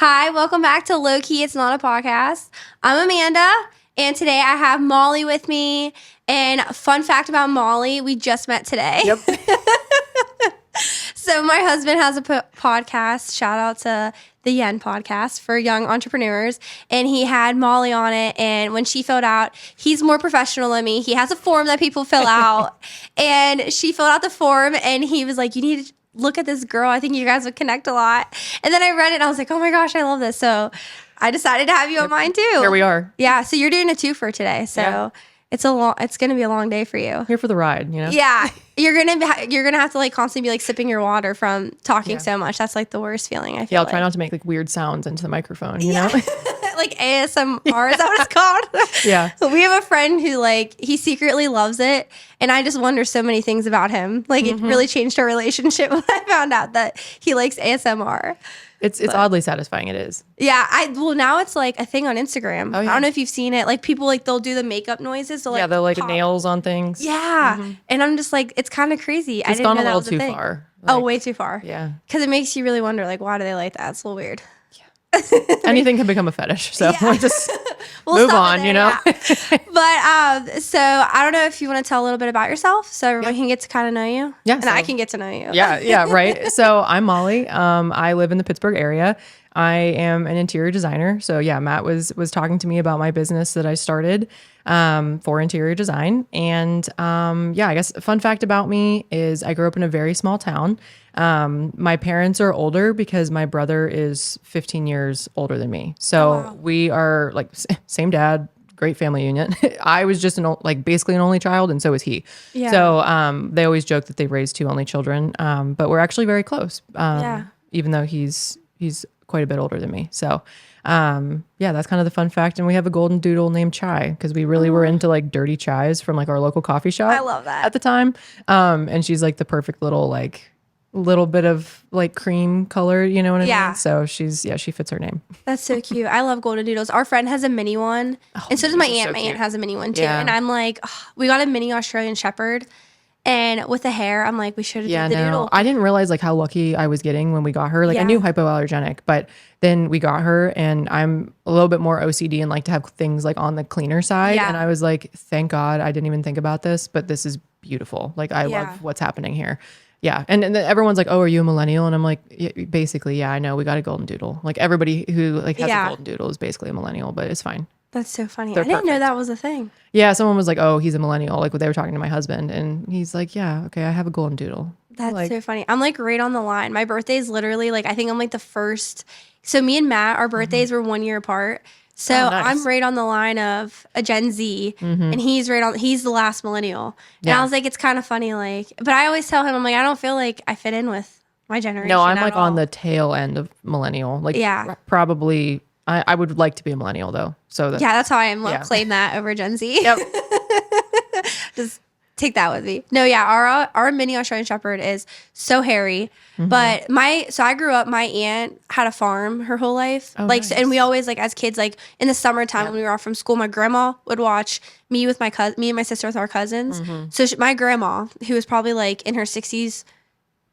Hi, welcome back to Lowkey. It's not a podcast. I'm Amanda, and today I have Molly with me. And fun fact about Molly, we just met today. Yep. So my husband has a podcast. Shout out to the Yen podcast for young entrepreneurs. And he had Molly on it. And when she filled out, he's more professional than me. He has a form that people fill out. And she filled out the form and he was like, you need to look at this girl. I think you guys would connect a lot. And then I read it and I was like, oh my gosh, I love this. So I decided to have you on mine too. Here we are. Yeah. So you're doing a twofer today. So it's going to be a long day for you. Here for the ride, you know? Yeah. You're going to have to like constantly be like sipping your water from talking so much. That's like the worst feeling, I feel. Yeah, I'll try not to make like weird sounds into the microphone, you know? Like ASMR, is that what it's called? Yeah. We have a friend who like, he secretly loves it. And I just wonder so many things about him. Like it really changed our relationship when I found out that he likes ASMR. It's oddly satisfying, it is. Yeah, now it's like a thing on Instagram. Oh, yeah. I don't know if you've seen it. Like people like they'll do the makeup noises. They'll, Yeah, they're like pop. nails on things. Yeah. And I'm just like, it's kind of crazy. I It's didn't gone know a that little was a too thing. far. Oh, way too far. Yeah. Because it makes you really wonder, like, why do they like that? It's a little weird. Anything can become a fetish. So we'll just We'll move stop on, it you there, know? yeah. But so I don't know if you want to tell a little bit about yourself so everyone can get to kind of know you. Yeah, And so- I can get to know you. Yeah, right. So I'm Molly. I live in the Pittsburgh area. I am an interior designer. So yeah, Matt was talking to me about my business that I started for interior design. And I guess a fun fact about me is I grew up in a very small town. My parents are older because my brother is 15 years older than me. So we are like same dad, great family union. I was just basically an only child, and so was he. Yeah. So they always joke that they raised two only children, but we're actually very close. Even though he's quite a bit older than me. So that's kind of the fun fact. And we have a golden doodle named Chai because we really were into like dirty chais from like our local coffee shop. I love that. At the time. And she's like the perfect little bit of like cream color, you know what I mean? So she fits her name. That's so cute. I love golden doodles. Our friend has a mini one. And so does my aunt. so My cute. aunt has a mini one too. Yeah. And I'm like, we got a mini Australian Shepherd. And with the hair, I'm like, we should have done the doodle. I didn't realize like how lucky I was getting when we got her. Like I knew hypoallergenic, but then we got her and I'm a little bit more OCD and like to have things like on the cleaner side. Yeah. And I was like, thank God I didn't even think about this, but this is beautiful. Like I love what's happening here. Yeah. And then everyone's like, oh, are you a millennial? And I'm like, basically, yeah, I know. We got a golden doodle. Like everybody who like has a golden doodle is basically a millennial, but it's fine. That's so funny. They're I didn't know perfect. that was a thing. Yeah. Someone was like, oh, he's a millennial. Like they were talking to my husband and he's like, yeah, okay, I have a golden doodle. That's like, so funny. I'm like right on the line. My birthday is literally like, I think I'm like the first. So me and Matt, our birthdays were 1 year apart. So nice. I'm right on the line of a Gen Z and he's the last millennial. And I was like, it's kind of funny. Like, but I always tell him, I'm like, I don't feel like I fit in with my generation. No, I'm at like all. on the tail end of millennial. Like probably I would like to be a millennial though. So that's how I am. Yeah. Claim that over Gen Z. Yep. Just take that with me. No, our mini Australian Shepherd is so hairy. But I grew up, my aunt had a farm her whole life. Nice. And we always like as kids, like in the summertime when we were off from school, my grandma would watch me with me and my sister with our cousins. So my grandma, who was probably like in her 60s,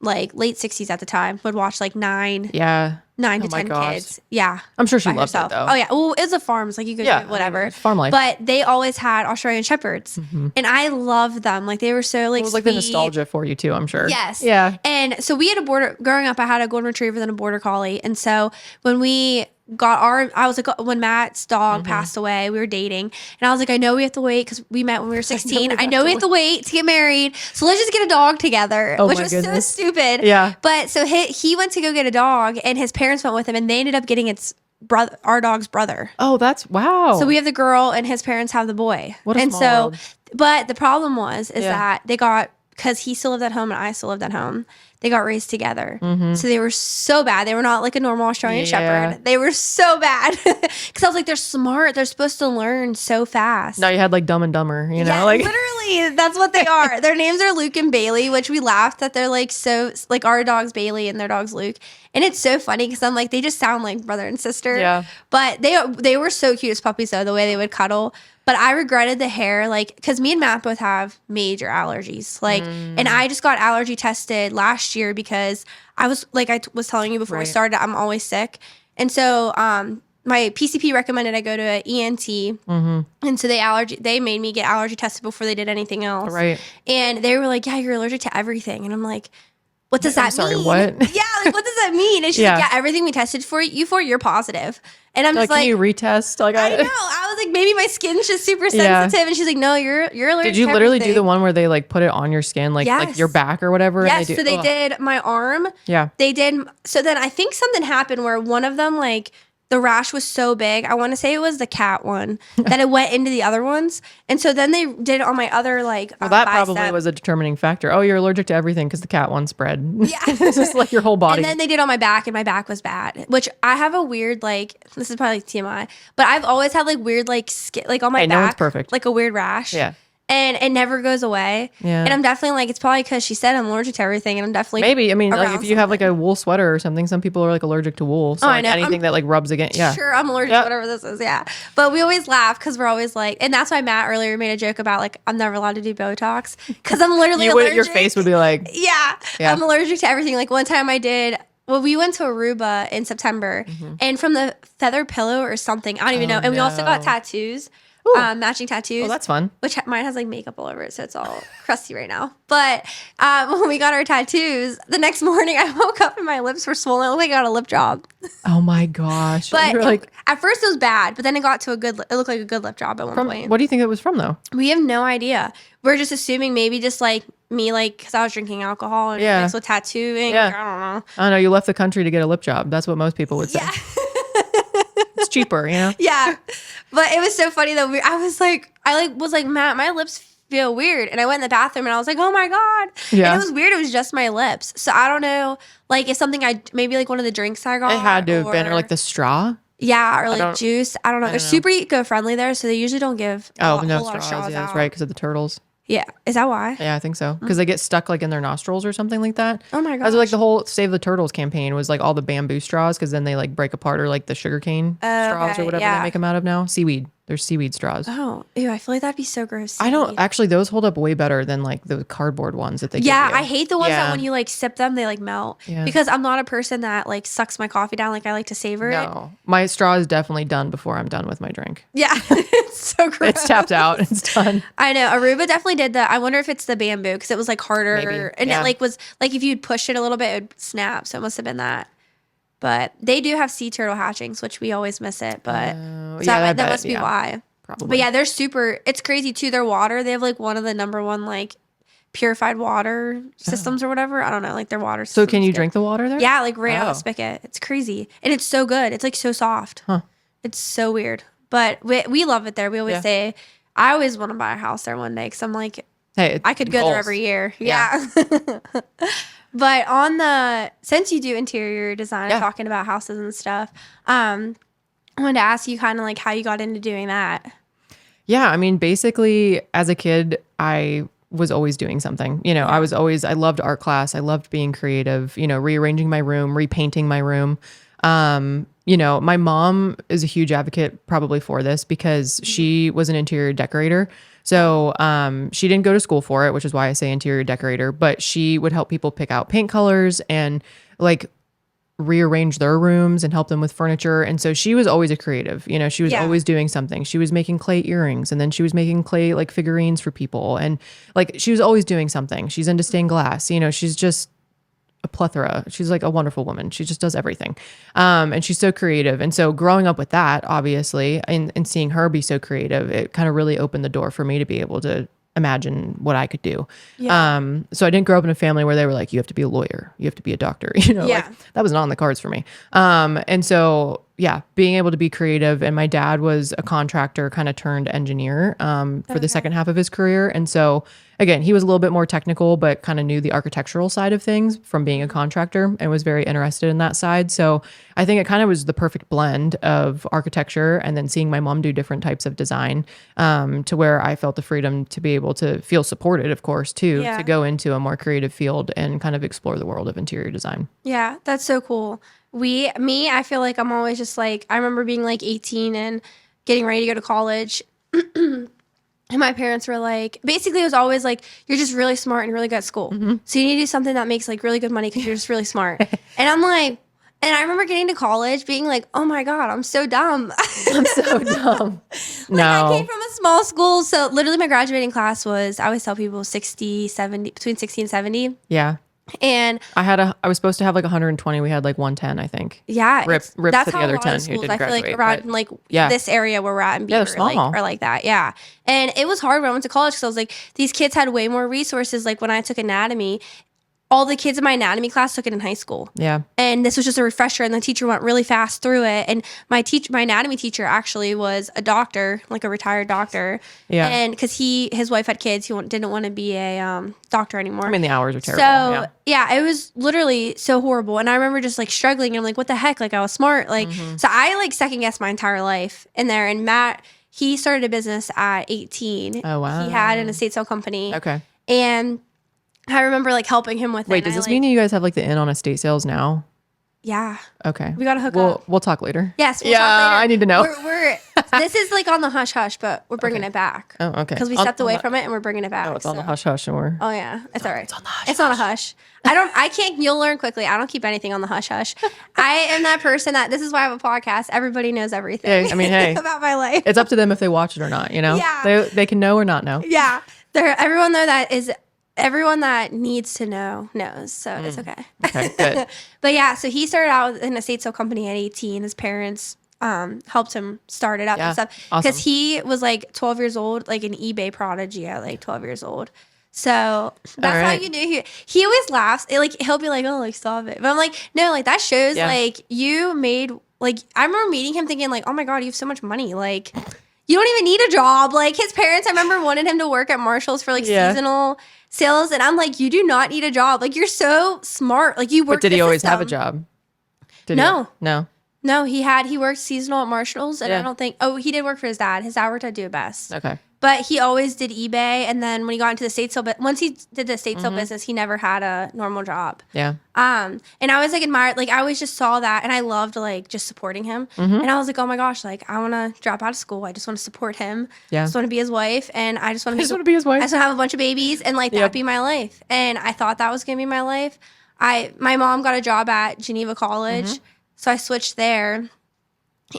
like late 60s at the time, would watch like 9 to 10 kids. Yeah. I'm sure she by loved herself. it though. Oh yeah. Well, it was a farm. It's like you could do whatever. It's farm life. But they always had Australian Shepherds. And I loved them. Like they were so like It was like sweet. the nostalgia for you too, I'm sure. Yes. Yeah. And so we had growing up, I had a golden retriever and a border collie. And so when we got when Matt's dog passed away, we were dating. And I was like, I know we have to wait because we met when we were 16. I know we have to wait to get married. So let's just get a dog together, which was so stupid. Yeah. But so he went to go get a dog and his parents went with him and they ended up getting our dog's brother. Oh, that's wow. So we have the girl and his parents have the boy. What a small world. But the problem is that they got, because he still lived at home and I still lived at home, they got raised together. So they were so bad. They were not like a normal Australian Shepherd. They were so bad. Because I was like, they're smart. They're supposed to learn so fast. Now you had like Dumb and Dumber, you know? Yeah, like literally, that's what they are. Their names are Luke and Bailey, which we laughed that they're like so, like our dog's Bailey and their dog's Luke. And it's so funny because I'm like, they just sound like brother and sister. Yeah. But they were so cute as puppies though, the way they would cuddle. But I regretted the hair, like, because me and Matt both have major allergies. Like, and I just got allergy tested last year because I was, like I was telling you before we started, I'm always sick. And so my PCP recommended I go to an ENT. And so they made me get allergy tested before they did anything else. Right. And they were like, yeah, you're allergic to everything. And I'm like, what does that mean? What? Yeah, like what does that mean? And she's like, yeah, everything we tested for you're positive. And I'm just like, can you retest? Like I know. I was like, maybe my skin's just super sensitive. And she's like, no, you're allergic. Did you to literally everything. do the one where they like put it on your skin, like your back or whatever? Yes. And So they did my arm. Yeah. They did. So then I think something happened where one of them, like, the rash was so big. I want to say it was the cat one that it went into the other ones. And so then they did it on my other, like, well, that bicep. probably was a determining factor. Oh, you're allergic to everything because the cat one spread. Yeah. It's just like your whole body. And then they did on my back, and my back was bad, which I have a weird, like, this is probably like TMI, but I've always had like weird, like, skin, like on my back. No one's perfect. Like a weird rash. Yeah. And it never goes away. Yeah. And I'm definitely like, it's probably because she said I'm allergic to everything, and I'm definitely maybe. I mean, like if you have like a wool sweater or something, some people are like allergic to wool. So like anything that like rubs against. Yeah. Sure, I'm allergic to whatever this is. Yeah. But we always laugh because we're always like, and that's why Matt earlier made a joke about like, I'm never allowed to do Botox because I'm literally allergic. Your face would be like, yeah, I'm allergic to everything. Like one time I did. Well, we went to Aruba in September, and from the feather pillow or something, I don't even know. And we also got tattoos. Matching tattoos. Oh, that's fun. Which mine has like makeup all over it, so it's all crusty right now. But when we got our tattoos, the next morning I woke up and my lips were swollen. I looked like I got a lip job. Oh my gosh! But like, at first it was bad, but then it got to it looked like a good lip job at one point. What do you think it was from though? We have no idea. We're just assuming maybe just like me, like because I was drinking alcohol and mixed with tattooing. Yeah. I don't know. I don't know. You left the country to get a lip job. That's what most people would say. Yeah. It's cheaper, you know? Yeah. But it was so funny though. I was like, Matt, my lips feel weird. And I went in the bathroom and I was like, oh my God. Yeah. And it was weird. It was just my lips. So I don't know, like if something maybe like one of the drinks I got. It had to have been, or like the straw. Yeah, or like juice. I don't know. They're super eco-friendly there, so they usually don't give a whole lot of straws yeah, out. that's right, because of the turtles. Yeah. Is that why? Yeah, I think so. Because they get stuck like in their nostrils or something like that. Oh my god. That's like the whole Save the Turtles campaign was like all the bamboo straws because then they like break apart, or like the sugarcane straws or whatever they make them out of now. Seaweed. There's seaweed straws. Oh, ew, I feel like that'd be so gross. I don't actually, those hold up way better than like the cardboard ones that they give you. I hate the ones that when you like sip them, they like melt. Yeah. Because I'm not a person that like sucks my coffee down. Like I like to savor it. No, my straw is definitely done before I'm done with my drink. Yeah. It's so gross. It's tapped out. It's done. I know. Aruba definitely did that. I wonder if it's the bamboo because it was like harder. Maybe. And it like was like if you'd push it a little bit, it would snap. So it must have been that. But they do have sea turtle hatchings, which we always miss it. But that must be why. Probably. But yeah, they're super. It's crazy too. Their water, they have like one of the number one like purified water systems or whatever. I don't know, like their water. So can you drink the water there? Yeah, like right out of the spigot. It's crazy, and it's so good. It's like so soft. Huh. It's so weird, but we love it there. We always say, I always want to buy a house there one day because I'm like, hey, I could go there every year. Yeah. But since you do interior design, talking about houses and stuff, I wanted to ask you kind of like how you got into doing that. Yeah, I mean, basically, as a kid, I was always doing something. You know, I loved art class. I loved being creative, you know, rearranging my room, repainting my room. You know, my mom is a huge advocate probably for this because she was an interior decorator. So she didn't go to school for it, which is why I say interior decorator, but she would help people pick out paint colors and like rearrange their rooms and help them with furniture. And so she was always a creative, you know, she was always doing something. She was making clay earrings and then she was making clay like figurines for people. And like, she was always doing something. She's into stained glass, you know, she's just a plethora. She's like a wonderful woman. She just does everything. And she's so creative. And so growing up with that, obviously, and seeing her be so creative, it kind of really opened the door for me to be able to imagine what I could do. Yeah. So I didn't grow up in a family where they were like, you have to be a lawyer, you have to be a doctor, you know, like that was not on the cards for me. And so, yeah, being able to be creative, and my dad was a contractor kind of turned engineer, for the second half of his career. And so again, he was a little bit more technical, but kind of knew the architectural side of things from being a contractor and was very interested in that side. So I think it kind of was the perfect blend of architecture and then seeing my mom do different types of design, to where I felt the freedom to be able to feel supported, of course, too, to go into a more creative field and kind of explore the world of interior design. Yeah, that's so cool. I feel like I'm always just like, I remember being like 18 and getting ready to go to college. And my parents were like, basically it was always like, you're just really smart and really good at school. Mm-hmm. So you need to do something that makes like really good money because you're just really smart. And I'm like, And I remember getting to college being like, oh my God, I'm so dumb. I'm so dumb. I came from a small school. So literally my graduating class was, I always tell people 60, 70, between 60 and 70. Yeah. And I was supposed to have like 120. We had like 110, I think. yeah. Rip that's to the how other a lot 10 of who schools, didn't I feel graduate. like around like this area where we're at in Beaver, they're small. or like that. Yeah. And it was hard when I went to college because I was like, these kids had way more resources. Like when I took anatomy, all the kids in my anatomy class took it in high school. Yeah. And this was just a refresher, and the teacher went really fast through it. And my anatomy teacher actually was a doctor, like a retired doctor. Yeah. And because his wife had kids, he didn't want to be a doctor anymore. I mean, the hours are terrible. So yeah, it was literally so horrible. And I remember just like struggling, and I'm like, what the heck? Like I was smart. Like, so I like second guessed my entire life in there. And Matt, he started a business at 18. Oh, wow. He had an estate sale company. Okay. And I remember like helping him with it. Wait, does this mean you guys have like the in on estate sales now? Yeah. Okay. We got to hook up. We'll talk later. Yes. We'll talk later. I need to know. This is like on the hush hush, but we're bringing it back. Oh, okay. Because we stepped away from it and we're bringing it back. Oh, it's on the hush hush. And we're... Oh yeah, it's all right. It's on the hush. It's on a hush. I can't. You'll learn quickly. I don't keep anything on the hush hush. I am that person that. This is why I have a podcast. Everybody knows everything. I mean, hey, about my life. It's up to them if they watch it or not. You know. Yeah. They can know or not know. Yeah. Everyone that needs to know knows, so it's okay. Okay, good. But yeah, so he started out in a estate sale company at 18. His parents helped him start it up and stuff because awesome. he was like 12 years old, like an eBay prodigy at like 12 years old. So that's how you knew he always laughs. He'll be like, oh, like stop it. But I'm like, no, like that shows like you made like I remember meeting him thinking like, oh my God, you have so much money. Like you don't even need a job. Like his parents, I remember wanted him to work at Marshall's for like seasonal sales. And I'm like, you do not need a job. Like you're so smart. Like you work. But did he always have a job? No. No, he worked seasonal at Marshall's, and I don't think. Oh, he did work for his dad. His dad worked at Do It Best. Okay. But he always did eBay, and then when he got into the estate sale, but once he did the estate sale business, he never had a normal job. Yeah. And I always like admired, like I always just saw that, and I loved like just supporting him. And I was like, oh my gosh, like I want to drop out of school. I just want to support him. Yeah. I just want to be his wife, and I just want to be his wife. I just want to have a bunch of babies, and like that be my life. And I thought that was gonna be my life. My mom got a job at Geneva College, so I switched there.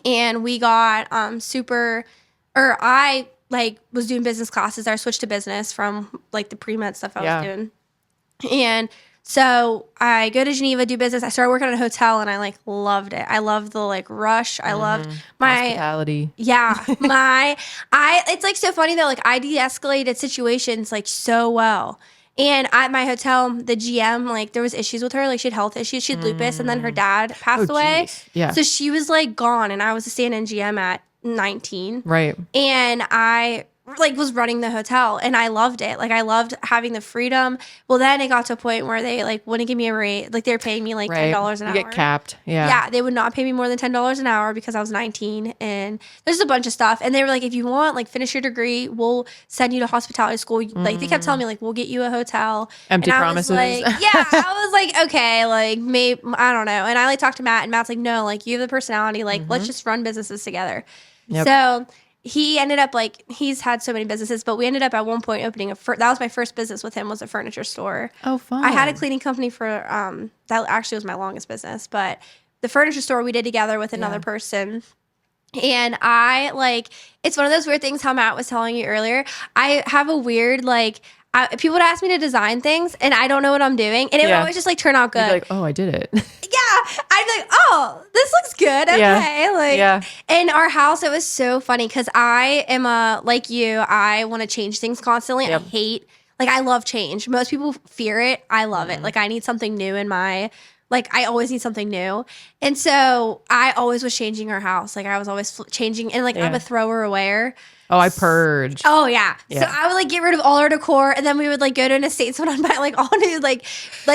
And we got I like was doing business classes. I switched to business from like the pre-med stuff I was doing. And so I go to Geneva, do business. I started working at a hotel and I like loved it. I loved the like rush. I loved my hospitality. Yeah. It's like so funny though. Like I de-escalated situations like so well. And at my hotel, the GM, like there was issues with her. Like she had health issues. She had lupus, and then her dad passed away. Yeah. So she was like gone, and I was a stand-in GM at 19. Right. And I like was running the hotel, and I loved it. Like I loved having the freedom. Well, then it got to a point where they like wouldn't give me a rate. Like they were paying me like $10 an hour. You get capped. Yeah. Yeah, they would not pay me more than $10 an hour because I was 19, and there's a bunch of stuff. And they were like, if you want, like finish your degree, we'll send you to hospitality school. Like they kept telling me like we'll get you a hotel. Empty and promises. I was like, okay, like maybe I don't know. And I like talked to Matt, and Matt's like, no, like you have the personality. Like let's just run businesses together. Yep. So he ended up like he's had so many businesses, but we ended up at one point opening that was my first business with him, was a furniture store. Oh, fun. I had a cleaning company for that actually was my longest business, but the furniture store we did together with another person. And I like it's one of those weird things how Matt was telling you earlier. I have a weird like people would ask me to design things and I don't know what I'm doing, and it would always just like turn out good. You'd be like, oh, I did it. I'd be like, oh, this looks good. Okay. In our house, it was so funny because I am like you, I want to change things constantly. I hate, like, I love change. Most people fear it. I love it. Like, I need something new in my, like, I always need something new. And so I always was changing our house. Like, I was always changing. And, like, I'm a thrower awayer. Oh, I purge. Oh, yeah. So I would, like, get rid of all our decor. And then we would, like, go to an estate sale and buy, like, all new, like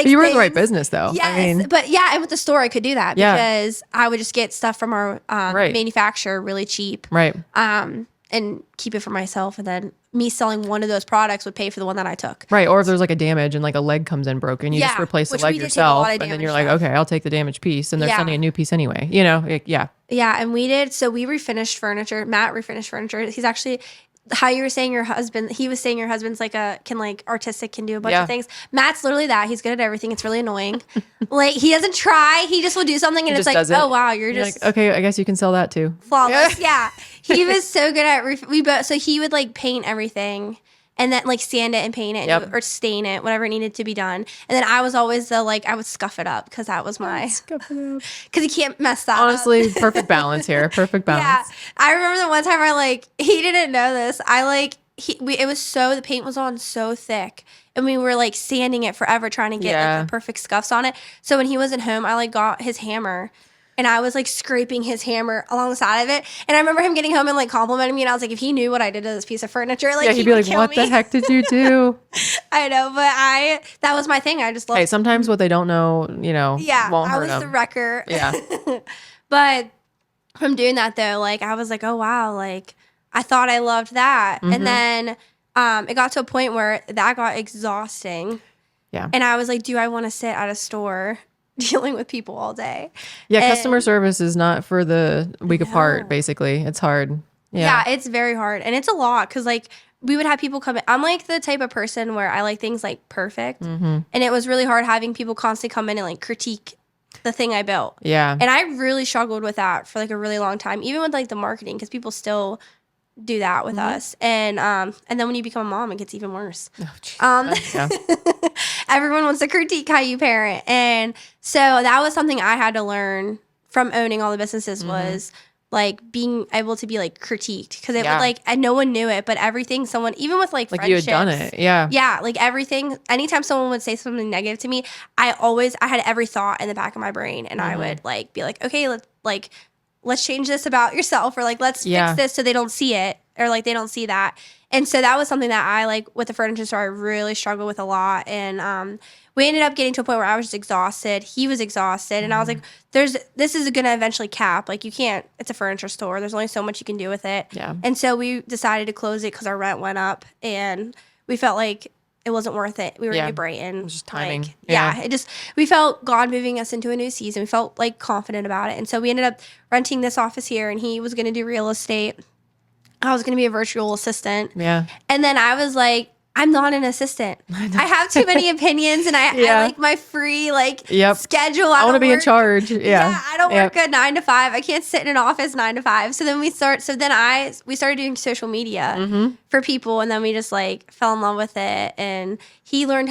you were in the right business, though. Yes. But, yeah, and with the store, I could do that because I would just get stuff from our manufacturer really cheap. Right. And keep it for myself. And then me selling one of those products would pay for the one that I took. Right. Or if there's like a damage and like a leg comes in broken, you just replace the leg yourself. And then you're like, okay, I'll take the damaged piece. And they're sending a new piece anyway. You know, Yeah, and we did. So we refinished furniture. Matt refinished furniture. He's actually, how you were saying he was saying your husband's like artistic, can do a bunch Yeah. of things. Matt's literally that. He's good at everything. It's really annoying. Like, he doesn't try. He just will do something and it's like, does it. oh wow, you're just like, okay, I guess you can sell that too. flawless. Yeah. He was so good at so he would like paint everything and then like sand it and paint it or stain it, whatever it needed to be done. And then I was always I would scuff it up because that was because he can't mess that Honestly, up. perfect balance here. Perfect balance. Yeah. I remember the one time he didn't know this. The paint was on so thick and we were like sanding it forever trying to get like the perfect scuffs on it. So when he wasn't home, I like got his hammer and I was like scraping his hammer along the side of it. And I remember him getting home and like complimenting me. And I was like, if he knew what I did to this piece of furniture, like he'd be like, what the heck did you do? I know, but that was my thing. I just loved sometimes what they don't know, won't hurt them. I was the wrecker. Yeah. But from doing that though, like I was like, oh wow, like I thought I loved that. And then it got to a point where that got exhausting. Yeah. And I was like, do I want to sit at a store dealing with people all day? Yeah, customer service is not for the weak of heart, basically. It's hard. Yeah, it's very hard. And it's a lot because like we would have people come in. I'm like the type of person where I like things like perfect. And it was really hard having people constantly come in and like critique the thing I built. Yeah. And I really struggled with that for like a really long time, even with like the marketing, because people still do that with us. And then when you become a mom, it gets even worse. Everyone wants to critique how you parent. And so that was something I had to learn from owning all the businesses was like being able to be like critiqued because it would like, and no one knew it, but everything someone, even with like friendships, you had done it. Yeah. Yeah. Like everything, anytime someone would say something negative to me, I had every thought in the back of my brain and I would like be like, okay, let's change this about yourself or like, let's fix this so they don't see it or like they don't see that. And so that was something that I like with the furniture store, I really struggled with a lot. And we ended up getting to a point where I was just exhausted. He was exhausted. And I was like, this is going to eventually cap. Like you can't, it's a furniture store. There's only so much you can do with it. Yeah. And so we decided to close it because our rent went up and we felt like it wasn't worth it. We were in New Brighton. It was just timing. Like, we felt God moving us into a new season. We felt like confident about it. And so we ended up renting this office here and he was going to do real estate. I was going to be a virtual assistant. Yeah. And then I was like, I'm not an assistant. I have too many opinions and I like my free schedule. I want to be in charge. Yeah. I don't work a 9 to 5. I can't sit in an office 9 to 5. So then we started doing social media for people and then we just like fell in love with it and he learned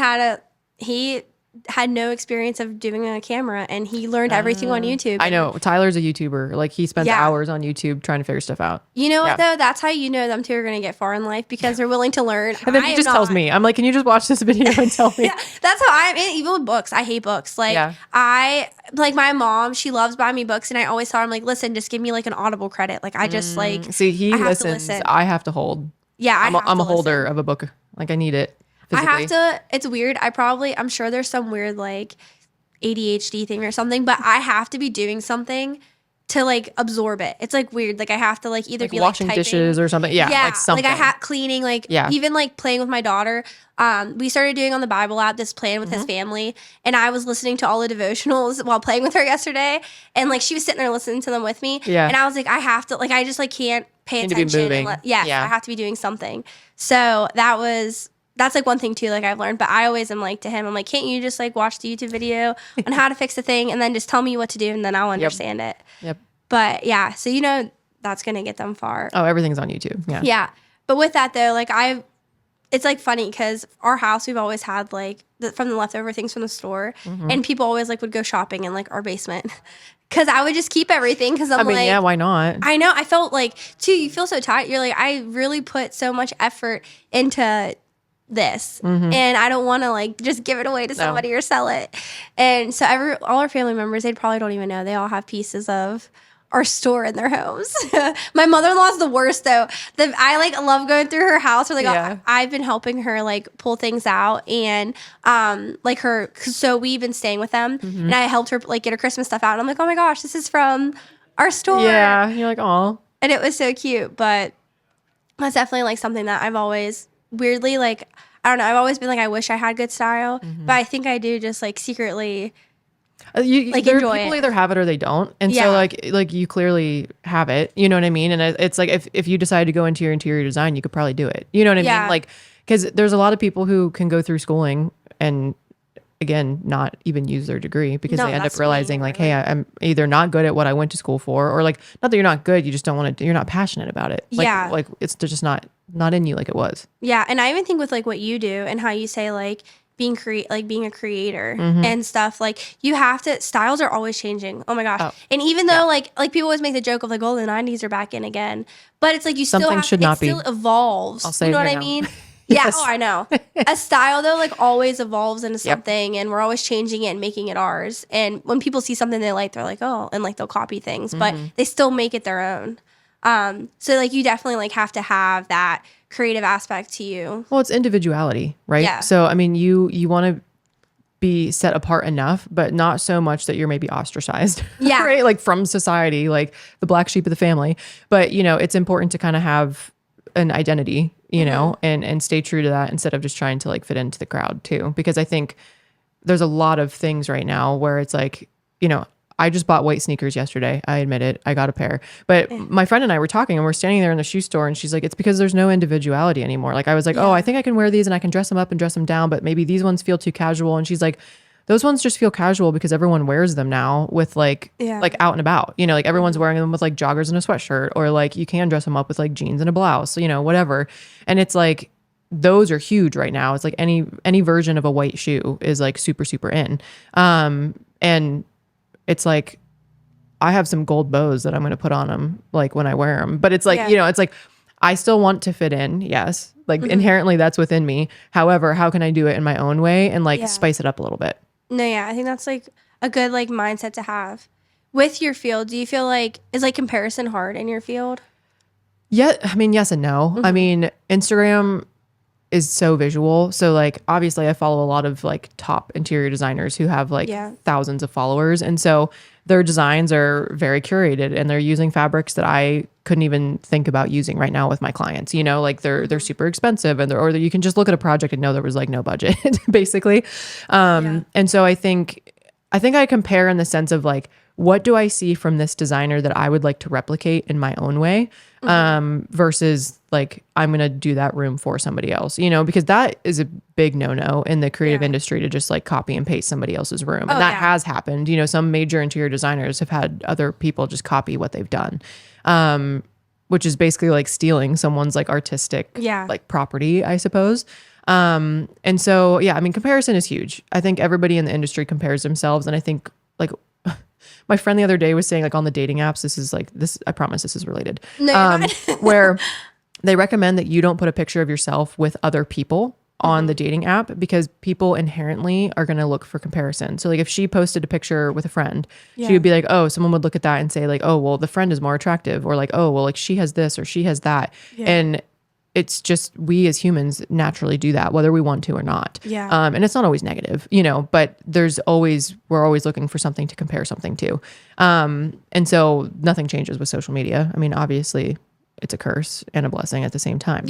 he had no experience of doing a camera and he learned everything on YouTube. I know. Tyler's a YouTuber. Like he spends hours on YouTube trying to figure stuff out. You know what though? That's how you know them two are going to get far in life because they're willing to learn. And then he just tells me, I'm like, can you just watch this video and tell me? That's how I am. Even with books, I hate books. Like my mom, she loves buying me books and I always tell her, I'm like, listen, just give me like an Audible credit. Like I just see, he listens. I have to hold. Yeah. I'm a holder of a book. Like I need it. Physically. I have to, it's weird. I'm sure there's some weird like ADHD thing or something, but I have to be doing something to like absorb it. It's like weird. Like I have to like either like be washing like typing, dishes or something. Yeah. Like something. Like cleaning, even like playing with my daughter. We started doing on the Bible app this plan with his family and I was listening to all the devotionals while playing with her yesterday. And like she was sitting there listening to them with me. Yeah. And I was like, I have to, like, I just like can't pay attention. I have to be doing something. So that's like one thing too, like I've learned, but I always am like to him, I'm like, can't you just like watch the YouTube video on how to fix the thing and then just tell me what to do and then I'll understand it. Yep. But yeah, so that's going to get them far. Oh, everything's on YouTube. Yeah. Yeah. But with that though, like it's like funny because our house, we've always had like from the leftover things from the store and people always like would go shopping in like our basement. Cause I would just keep everything because I'm like, yeah, why not? I know. I felt like too, you feel so tired. You're like, I really put so much effort into this and I don't want to like just give it away to somebody or sell it. And so all our family members, they probably don't even know. They all have pieces of our store in their homes. My mother-in-law's the worst though. I like love going through her house or like I've been helping her like pull things out and so we've been staying with them and I helped her like get her Christmas stuff out and I'm like, oh my gosh, this is from our store. Yeah, you're like, oh. And it was so cute, but that's definitely like something that I've always weirdly like, I don't know, I've always been like, I wish I had good style, but I think I do just like secretly like there enjoy people it. either have it or they don't, and so like you clearly have it. You know what I mean? And it's like if you decide to go into your interior design, you could probably do it. You know what I mean? Like because there's a lot of people who can go through schooling and again not even use their degree because they end up realizing like, hey, I'm either not good at what I went to school for, or like not that you're not good, you just don't want to. You're not passionate about it. Like it's just not in you like it was. Yeah, and I even think with like what you do and how you say like being a creator and stuff, like you have to, styles are always changing. Oh my gosh. And even though like people always make the joke of like, oh, the 90s are back in again, but it's like you still have should not be. It still evolves. I'll say you know it what here I now. mean? Yes. Yeah, I know. A style though like always evolves into something, and we're always changing it and making it ours. And when people see something they like, they're like, oh, and like they'll copy things, but they still make it their own. So like you definitely like have to have that creative aspect to you. Well, it's individuality, right? Yeah. So I mean, you want to be set apart enough, but not so much that you're maybe ostracized, right? Like from society, like the black sheep of the family. But you know, it's important to kind of have an identity, you know, and stay true to that instead of just trying to like fit into the crowd too. Because I think there's a lot of things right now where it's like, you know, I just bought white sneakers yesterday. I admit it. I got a pair. But my friend and I were talking and we're standing there in the shoe store and she's like, it's because there's no individuality anymore. Like I was like, oh, I think I can wear these and I can dress them up and dress them down, but maybe these ones feel too casual. And she's like, those ones just feel casual because everyone wears them now with like out and about, you know, like everyone's wearing them with like joggers and a sweatshirt, or like you can dress them up with like jeans and a blouse, you know, whatever. And it's like, those are huge right now. It's like any version of a white shoe is like super, super in. And it's like, I have some gold bows that I'm going to put on them like when I wear them, but it's like, you know, it's like, I still want to fit in. Yes. Like inherently that's within me. However, how can I do it in my own way and like spice it up a little bit? No, yeah, I think that's like a good like mindset to have. With your field, do you feel like is like comparison hard in your field? Yeah, I mean, yes and no. I mean, Instagram is so visual. So like obviously I follow a lot of like top interior designers who have like thousands of followers. And so their designs are very curated and they're using fabrics that I couldn't even think about using right now with my clients. You know, like they're super expensive and or you can just look at a project and know there was like no budget basically. And so I think I compare in the sense of like, what do I see from this designer that I would like to replicate in my own way versus like I'm going to do that room for somebody else, you know, because that is a big no-no in the creative industry to just like copy and paste somebody else's room. And that has happened. You know, some major interior designers have had other people just copy what they've done, which is basically like stealing someone's like artistic like property, I suppose. And so, yeah, I mean, comparison is huge. I think everybody in the industry compares themselves. And I think like my friend the other day was saying like on the dating apps, I promise this is related, where they recommend that you don't put a picture of yourself with other people on the dating app because people inherently are going to look for comparison. So like if she posted a picture with a friend, she would be like, oh, someone would look at that and say like, oh, well, the friend is more attractive, or like, oh, well, like she has this or she has that. And it's just, we as humans naturally do that, whether we want to or not. And it's not always negative, you know, but we're always looking for something to compare something to. And so nothing changes with social media. I mean, obviously it's a curse and a blessing at the same time.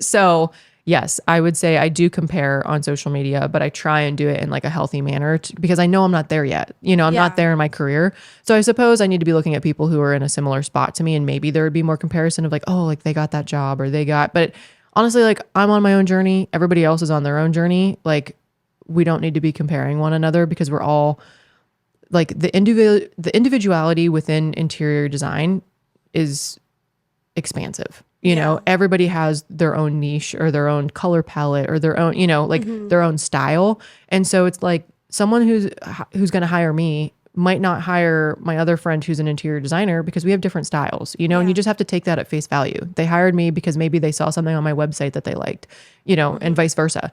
So yes, I would say I do compare on social media, but I try and do it in like a healthy manner because I know I'm not there yet. You know, I'm not there in my career. So I suppose I need to be looking at people who are in a similar spot to me, and maybe there would be more comparison of like, oh, like they got that job or but honestly, like I'm on my own journey. Everybody else is on their own journey. Like we don't need to be comparing one another because we're all like the individuality within interior design is expansive. You know, everybody has their own niche or their own color palette or their own, you know, like their own style. And so it's like someone who's going to hire me might not hire my other friend who's an interior designer because we have different styles, you know, and you just have to take that at face value. They hired me because maybe they saw something on my website that they liked, you know, and vice versa.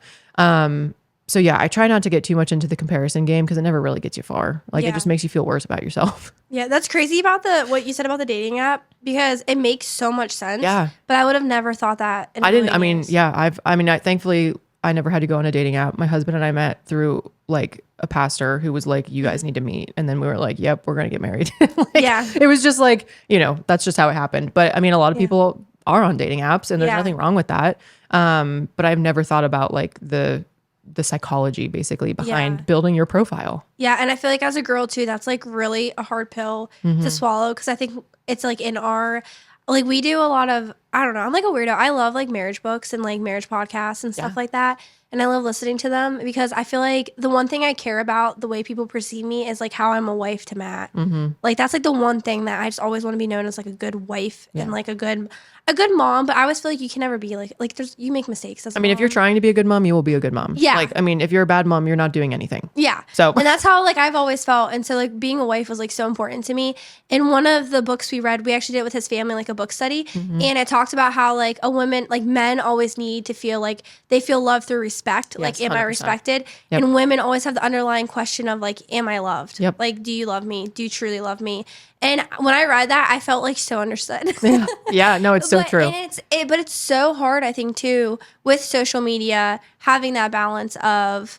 So yeah, I try not to get too much into the comparison game because it never really gets you far. Like it just makes you feel worse about yourself. Yeah, that's crazy about what you said about the dating app because it makes so much sense. Yeah. But I would have never thought that. Thankfully I never had to go on a dating app. My husband and I met through like a pastor who was like, you guys need to meet. And then we were like, yep, we're going to get married. It was just like, you know, that's just how it happened. But I mean, a lot of people are on dating apps and there's nothing wrong with that. But I've never thought about like the the psychology basically behind Yeah. building your profile. Yeah, and I feel like as a girl too, that's like really a hard pill to swallow because I think it's like in our like we do a lot of I don't know, I'm like a weirdo. I love like marriage books and like marriage podcasts and stuff like that. And I love listening to them because I feel like the one thing I care about the way people perceive me is like how I'm a wife to Matt. Like that's like the one thing that I just always want to be known as like a good wife and like a good mom. But I always feel like you can never be like there's you make mistakes as a I mean, if you're trying to be a good mom, you will be a good mom. Yeah. Like, I mean, if you're a bad mom, you're not doing anything. Yeah. So and that's how like I've always felt. And so like being a wife was like so important to me. In one of the books we read, we actually did it with his family, like a book study. And it talked about how like a woman, like men always need to feel like they feel love through respect. Yes, like, am I 100%. respected? And women always have the underlying question of like, am I loved? Yep. Like, do you love me? Do you truly love me? And when I read that, I felt like so understood. yeah, no, it's so true. And but it's so hard, I think, too, with social media, having that balance of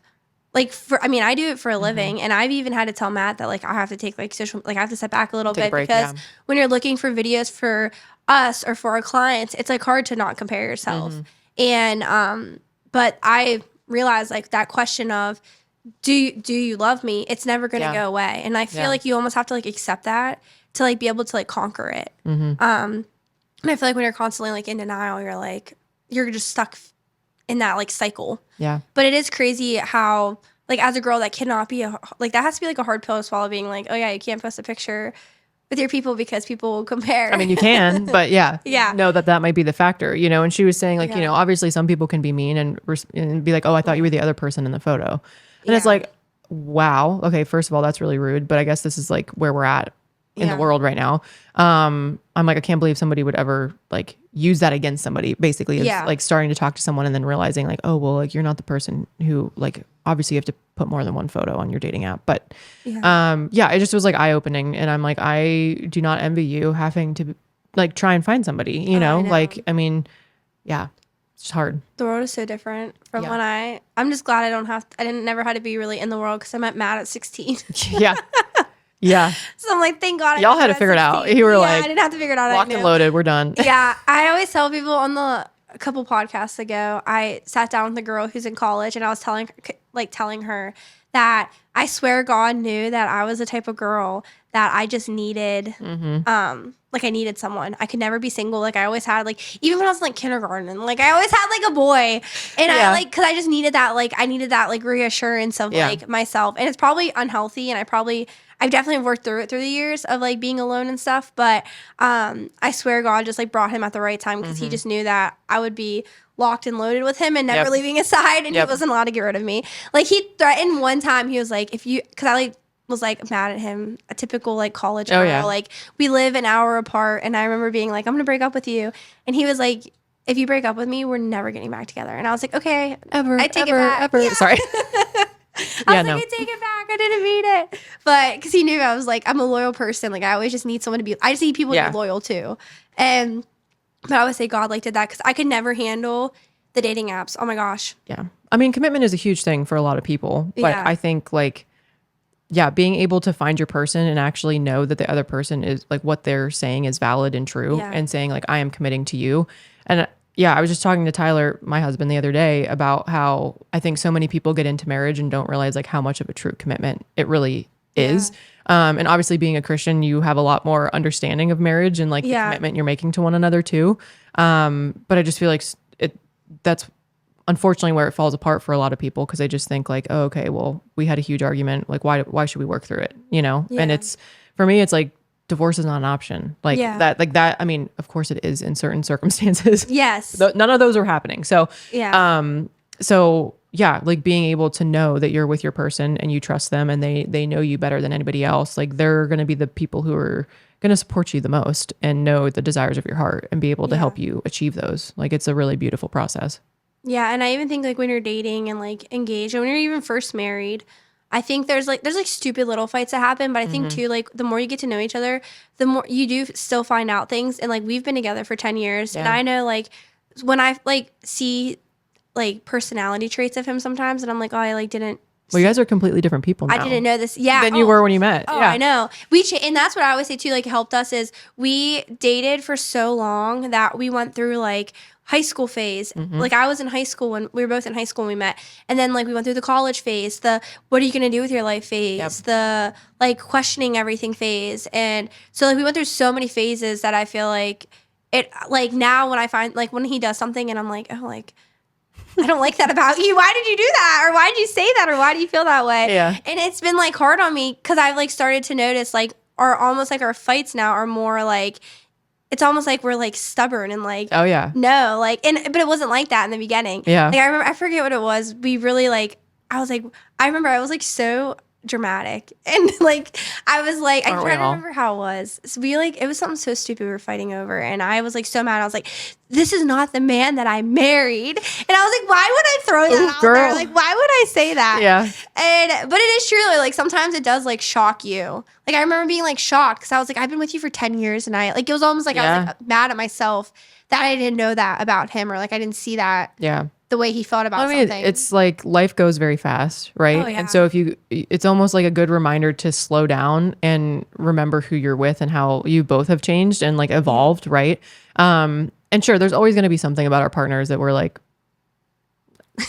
like, I do it for a living, and I've even had to tell Matt that like I have to take like I have to step back a little bit break, because when you're looking for videos for us or for our clients, it's like hard to not compare yourself. And but I realized like that question of do you love me? It's never going to go away, and I feel like you almost have to like accept that to like be able to like conquer it. And I feel like when you're constantly like in denial, you're just stuck in that like cycle. Yeah. But it is crazy how like as a girl that cannot be that has to be like a hard pill to swallow, being like, oh yeah, you can't post a picture with your people because people will compare. I mean, you can, but yeah, Yeah. know that might be the factor, you know. And she was saying like, you know, obviously some people can be mean and be like, oh, I thought you were the other person in the photo, and it's like, wow, okay, first of all, that's really rude, but I guess this is like where we're at in the world right now. I'm like, I can't believe somebody would ever like use that against somebody, basically. It's like starting to talk to someone and then realizing like, oh, well, like you're not the person who like, obviously you have to put more than one photo on your dating app. But it just was like eye opening. And I'm like, I do not envy you having to like try and find somebody, you know? Like, I mean, yeah, it's hard. The world is so different from when I'm just glad I didn't never had to be really in the world because I met Matt at 16. Yeah. Yeah. So I'm like, thank God. Y'all had to figure it out. You were like, I didn't have to figure it out. locked and loaded. We're done. Yeah. I always tell people a couple podcasts ago, I sat down with a girl who's in college and I was telling her that I swear God knew that I was the type of girl that I just needed, like I needed someone. I could never be single. Like I always had, like, even when I was in like kindergarten, like I always had like a boy, and I like, cause I just needed that, like I needed that like reassurance of like myself. And it's probably unhealthy, and I've definitely worked through it through the years of like being alone and stuff. But I swear God just like brought him at the right time because he just knew that I would be locked and loaded with him and never leaving his side, and he wasn't allowed to get rid of me. Like he threatened one time. He was like, because I like was like mad at him, a typical like college girl. Like we live an hour apart, and I remember being like, I'm gonna break up with you, and he was like, if you break up with me, we're never getting back together. And I was like, okay, I take it back. Yeah. Sorry. I take it back. I didn't mean it. But because he knew I was like, I'm a loyal person. Like I always just need someone to be, I just need people to be loyal to. But I would say God like did that because I could never handle the dating apps. Oh my gosh. Yeah. I mean, commitment is a huge thing for a lot of people. But I think like, being able to find your person and actually know that the other person is like what they're saying is valid and true, and saying like, I am committing to you. And I was just talking to Tyler, my husband, the other day about how I think so many people get into marriage and don't realize like how much of a true commitment it really is. And obviously being a Christian, you have a lot more understanding of marriage and like the commitment you're making to one another too. But I just feel like that's unfortunately where it falls apart for a lot of people, because they just think like, oh, okay, well, we had a huge argument. Like, why should we work through it? You know? And it's, for me, it's like, divorce is not an option. Like that. I mean, of course it is in certain circumstances. Yes. None of those are happening. So, like being able to know that you're with your person and you trust them and they know you better than anybody else. Like they're going to be the people who are going to support you the most and know the desires of your heart and be able to help you achieve those. Like it's a really beautiful process. Yeah. And I even think like when you're dating and like engaged, and when you're even first married, I think there's like stupid little fights that happen, but I think too, like the more you get to know each other, the more you do still find out things. And like we've been together for 10 years, and I know like when I like see like personality traits of him sometimes, and I'm like, oh, I like didn't. Well, you guys are completely different people now. I didn't know this. Yeah. Than you were when you met. Oh, I know. And that's what I always say too, like helped us is we dated for so long that we went through like high school phase. Mm-hmm. Like I was in high school when we were both in high school when we met. And then like we went through the college phase, the what are you going to do with your life phase, Yep. the like questioning everything phase. And so like we went through so many phases that I feel like it like now when I find like when he does something and I'm like, oh, like I don't like that about you. Why did you do that? Or why did you say that? Or why do you feel that way? Yeah. And it's been like hard on me because I've like started to notice like almost like our fights now are more like it's almost like we're like stubborn and like Oh yeah. no like but it wasn't like that in the beginning. Yeah. Like I remember I forget what it was. We really like I remember I was like so dramatic and like I was like I Aren't we can't all? remember how it was. So we like it was something so stupid we were fighting over and I was like so mad. I was like, this is not the man that I married. And I was like, why would I throw that out girl. there? Like why would I say that? Yeah. But it is true like sometimes it does like shock you. Like I remember being like shocked because I was like, I've been with you for 10 years and I like it was almost like I was like mad at myself that I didn't know that about him or like I didn't see that Yeah. the way he felt about I mean, something. it's like life goes very fast, right? Oh, yeah. And so it's almost like a good reminder to slow down and remember who you're with and how you both have changed and like evolved, right? And sure, there's always going to be something about our partners that we're like,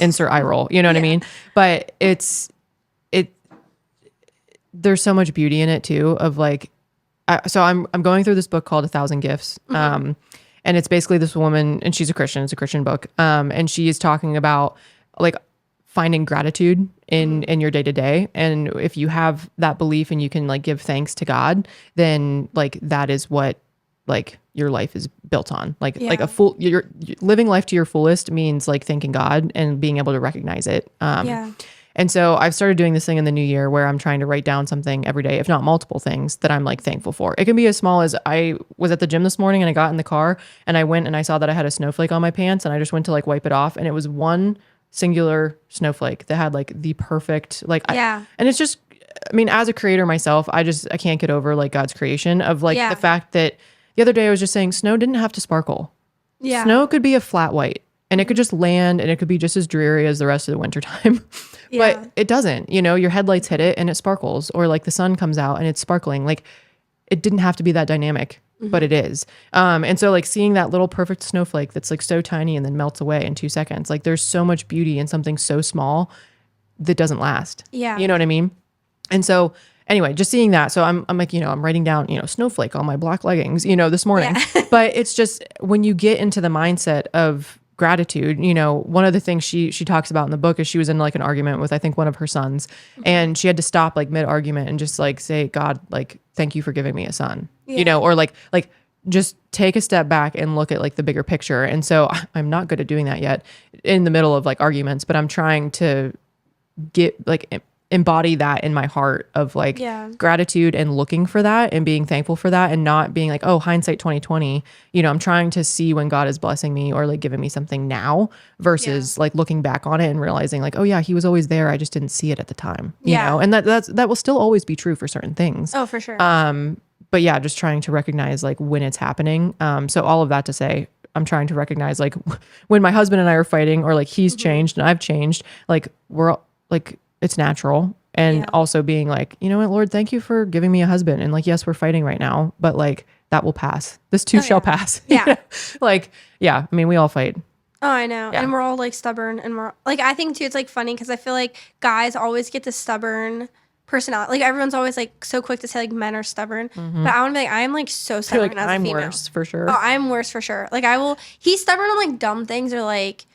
insert eye roll, you know what I mean? But there's so much beauty in it too of like, so I'm going through this book called 1,000 Gifts. And it's basically this woman, and she's a Christian. It's a Christian book. And she is talking about like finding gratitude in your day to day. And if you have that belief and you can like give thanks to God, then like that is what like your life is built on. Like you're living life to your fullest means like thanking God and being able to recognize it. And so I've started doing this thing in the new year where I'm trying to write down something every day, if not multiple things that I'm like thankful for. It can be as small as I was at the gym this morning and I got in the car and I went and I saw that I had a snowflake on my pants and I just went to like wipe it off. And it was one singular snowflake that had like the perfect, like, and it's just, I mean, as a creator myself, I can't get over like God's creation of like the fact that the other day I was just saying snow didn't have to sparkle. Yeah. Snow could be a flat white and it could just land and it could be just as dreary as the rest of the wintertime. But it doesn't, you know, your headlights hit it and it sparkles, or like the sun comes out and it's sparkling. Like it didn't have to be that dynamic, but it is. And so like seeing that little perfect snowflake that's like so tiny and then melts away in 2 seconds, like there's so much beauty in something so small that doesn't last. Yeah. You know what I mean? And so anyway, just seeing that. So I'm like, you know, I'm writing down, you know, snowflake on my black leggings, you know, this morning. But it's just when you get into the mindset of gratitude, you know, one of the things she talks about in the book is she was in like an argument with I think one of her sons, and she had to stop like mid argument and just like say, God, like thank you for giving me a son, you know, or like just take a step back and look at like the bigger picture. And so I'm not good at doing that yet in the middle of like arguments, but I'm trying to get like embody that in my heart of like gratitude and looking for that and being thankful for that and not being like, oh, hindsight 2020, you know, I'm trying to see when God is blessing me or like giving me something now versus like looking back on it and realizing like, oh yeah, he was always there. I just didn't see it at the time, you know, and that will still always be true for certain things. Oh, for sure. But yeah, just trying to recognize like when it's happening. So all of that to say, I'm trying to recognize like when my husband and I are fighting or like he's changed and I've changed, like we're like, it's natural. And also being like, you know what, Lord, thank you for giving me a husband. And like, yes, we're fighting right now, but like that will pass. This too shall pass. Yeah. Like, yeah. I mean, we all fight. Oh, I know. Yeah. And we're all like stubborn and we're like, I think too, it's like funny because I feel like guys always get the stubborn personality. Like everyone's always like so quick to say like men are stubborn, but I want to be like, I'm like so stubborn like, as a I'm female. worse for sure. Oh, I'm worse for sure. Like he's stubborn on like dumb things or like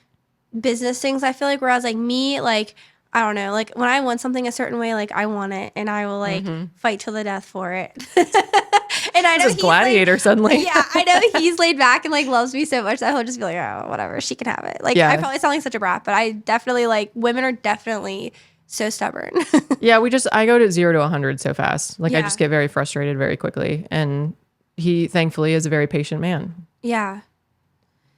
business things. I feel like whereas like me, like, I don't know, like when I want something a certain way, like I want it and I will like fight till the death for it. And I know he's gladiator like, suddenly. Yeah, I know he's laid back and like loves me so much that he'll just be like, oh, whatever, she can have it. Like I probably sound like such a brat, but I definitely like women are definitely so stubborn. Yeah, I go to 0 to 100 so fast. Like I just get very frustrated very quickly. And he thankfully is a very patient man. Yeah.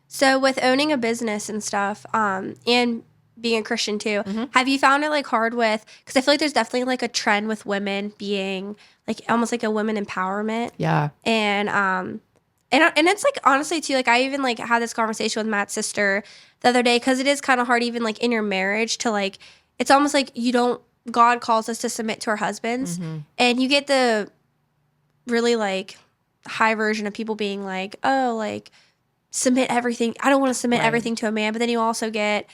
So with owning a business and stuff, and being a Christian too, have you found it like hard with, because I feel like there's definitely like a trend with women being like almost like a women empowerment. Yeah. And it's like honestly too, like I even like had this conversation with Matt's sister the other day, because it is kind of hard even like in your marriage to like, it's almost like God calls us to submit to our husbands, and you get the really like high version of people being like, oh, like submit everything. I don't want to submit Right. everything to a man, but then you also get,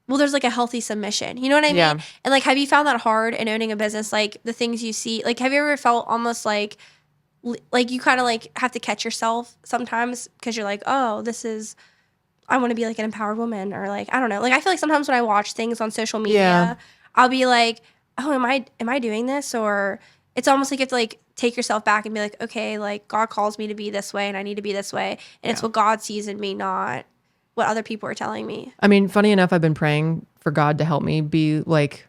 well, there's like a healthy submission. You know what I Yeah. mean? And like, have you found that hard in owning a business? Like the things you see, like, have you ever felt almost like you kind of like have to catch yourself sometimes because you're like, oh, I want to be like an empowered woman, or like, I don't know. Like, I feel like sometimes when I watch things on social media, Yeah. I'll be like, oh, am I doing this? Or it's almost like you have to like take yourself back and be like, okay, like God calls me to be this way and I need to be this way. And it's what God sees in me, not what other people are telling me. I mean, funny enough, I've been praying for God to help me be like